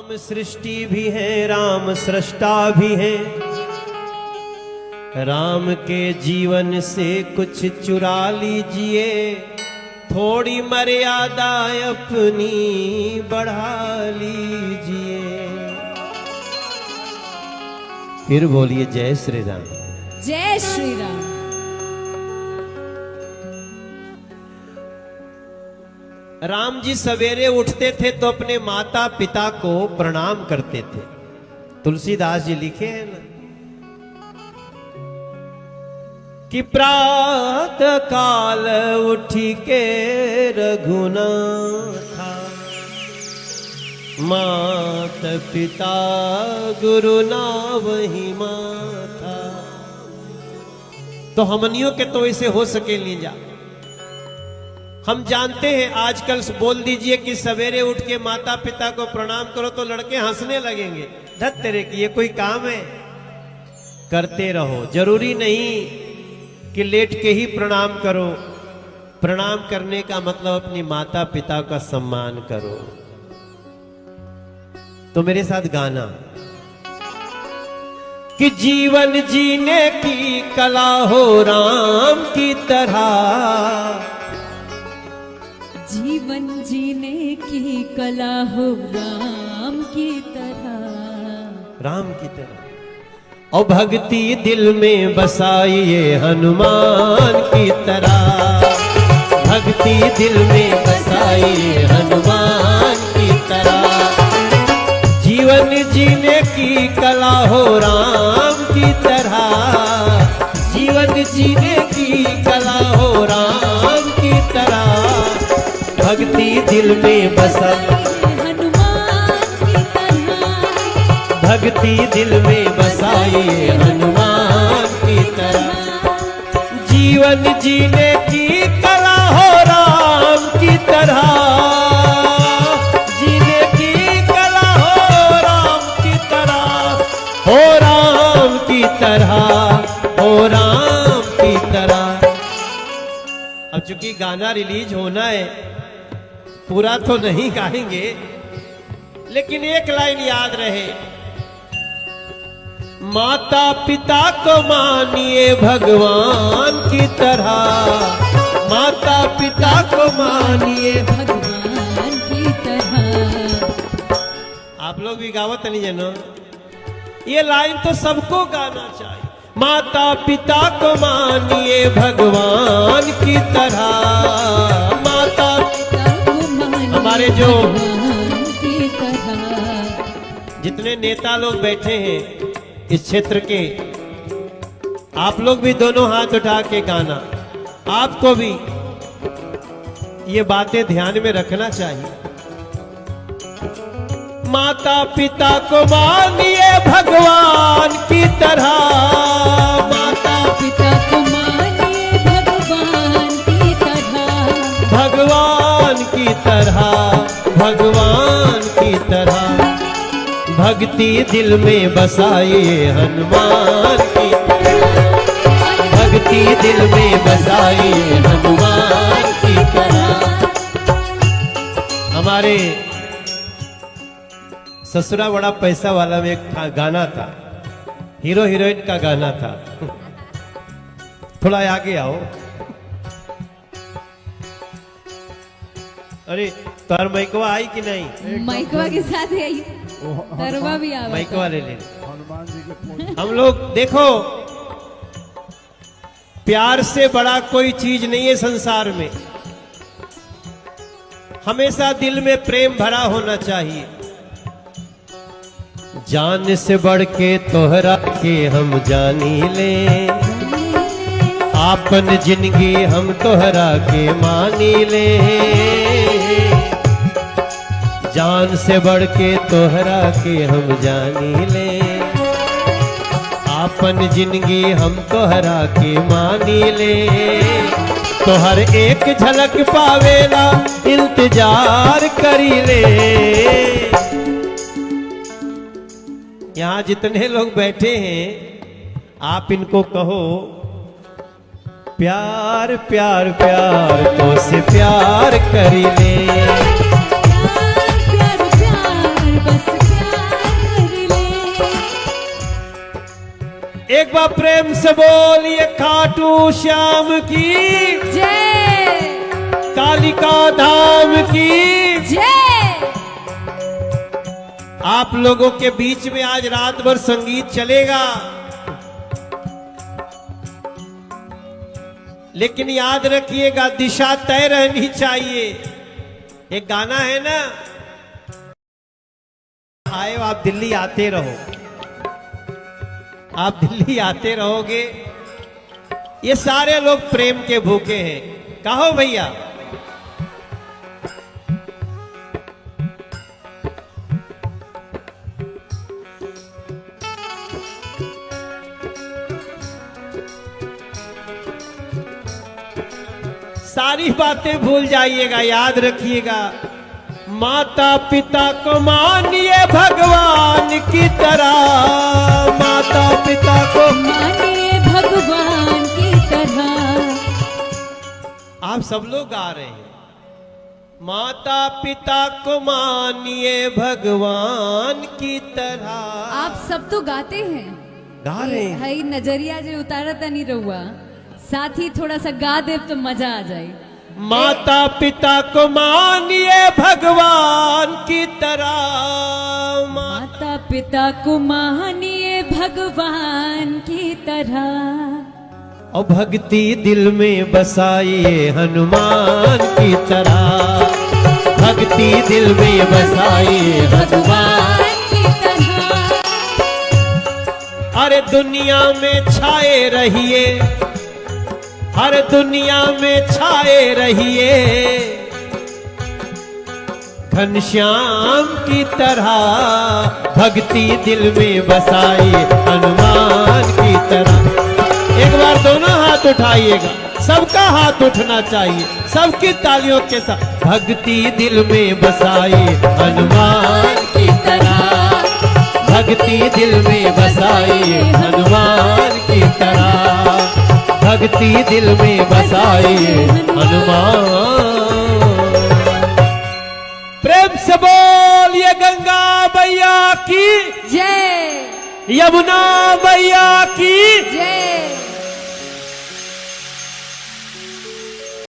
राम सृष्टि भी है, राम सृष्टा भी है। राम के जीवन से कुछ चुरा लीजिए, थोड़ी मर्यादा अपनी बढ़ा लीजिए। फिर बोलिए जय श्री राम। जय श्री राम। राम जी सवेरे उठते थे तो अपने माता पिता को प्रणाम करते थे। तुलसीदास जी लिखे हैं ना कि प्रातः काल उठी के रघुनाथा, मात पिता गुरु ना वही माथा। तो हमनियों के तो ऐसे हो सके नहीं जा। हम जानते हैं आजकल बोल दीजिए कि सवेरे उठ के माता पिता को प्रणाम करो तो लड़के हंसने लगेंगे, धत तेरे की ये कोई काम है। करते रहो, जरूरी नहीं कि लेट के ही प्रणाम करो। प्रणाम करने का मतलब अपनी माता पिता का सम्मान करो। तो मेरे साथ गाना कि जीवन जीने की कला हो राम की तरह, जीवन जीने की कला हो राम की तरह, राम की तरह। और भक्ति दिल में बसाइए हनुमान की तरह, भक्ति दिल में बसाइए हनुमान की तरह। जीवन जीने की कला हो राम की तरह, जीवन जीने की कला हो राम की तरह। भक्ति दिल में बसा हनुमान की तरह, भक्ति दिल में बसाइए हनुमान की तरह। जीवन जीने की कला हो राम की तरह, जीने की कला हो राम की तरह, हो राम की तरह, हो राम की तरह। अब चूंकि गाना रिलीज होना है, पूरा तो नहीं गाएंगे, लेकिन एक लाइन याद रहे, माता पिता को मानिए भगवान की तरह, माता पिता को मानिए भगवान की तरह। आप लोग भी गावत नहीं जानो, ये लाइन तो सबको गाना चाहिए। माता पिता को मानिए भगवान की तरह, माता हमारे जो की तरह। जितने नेता लोग बैठे हैं इस क्षेत्र के, आप लोग भी दोनों हाथ उठा के गाना। आपको भी ये बातें ध्यान में रखना चाहिए। माता पिता को मानिए भगवान की तरह, माता पिता को मानिए भगवान की तरह, भगवान की तरह, भगवान की तरह। भक्ति दिल में बसाइए हनुमान की तरह, भक्ति दिल में बसाइए हनुमान की तरह। हमारे ससुरा बड़ा पैसा वाला में एक गाना था, हीरो हीरोइन का गाना था। थोड़ा आगे आओ। अरे तार माइकवा आई कि नहीं? माइकवा के साथ आई, दरवा भी आवा। माइकवा ले ले। हम लोग देखो, प्यार से बड़ा कोई चीज नहीं है संसार में। हमेशा दिल में प्रेम भरा होना चाहिए। जान से बढ़ के तोहरा के हम जानी ले, आपन जिंदगी हम तोहरा के मानी ले। जान से बढ़ के तोहरा के हम जानी ले, आपन जिंदगी हम तोहरा के मानी ले। तोहर एक झलक पावेला इंतजार करी ले। यहाँ जितने लोग बैठे हैं, आप इनको कहो प्यार प्यार प्यार तो से प्यार करी ले। प्यार प्यार प्यार बस एक बार प्रेम से बोलिए खाटू श्याम की जय, कालिका धाम की। जय। आप लोगों के बीच में आज रात भर संगीत चलेगा, लेकिन याद रखिएगा दिशा तय रहनी चाहिए। एक गाना है ना, आए आप दिल्ली आते रहो, आप दिल्ली आते रहोगे। ये सारे लोग प्रेम के भूखे हैं, कहो भैया। सारी बातें भूल जाइएगा, याद रखिएगा। माता पिता को मानिए भगवान की तरह, माता पिता को मानिए भगवान की तरह। आप सब लोग गा रहे हैं, माता पिता को मानिए भगवान की तरह। आप सब तो गाते हैं, गा रहे हैं। हई नजरिया जो उतारा था नहीं रहुआ, साथ ही थोड़ा सा गा दे तो मजा आ जाए। माता पिता को मानिए भगवान की तरह, माता पिता को मानिए भगवान की तरह। और भक्ति दिल में बसाइए हनुमान की तरह, भक्ति दिल में बसाइए हनुमान की तरह। अरे दुनिया में छाए रहिए, हर दुनिया में छाए रहिए घनश्याम की तरह, भक्ति दिल में बसाइए हनुमान की तरह। एक बार दोनों हाथ उठाइएगा, सबका हाथ उठना चाहिए, सबकी तालियों के साथ। भक्ति दिल में बसाइए हनुमान की तरह, भक्ति दिल में बसाइए हनुमान की तरह, भक्ति दिल में बसाइए हनुमान। प्रेम से बोलिए गंगा मैया की जय, यमुना मैया की जय।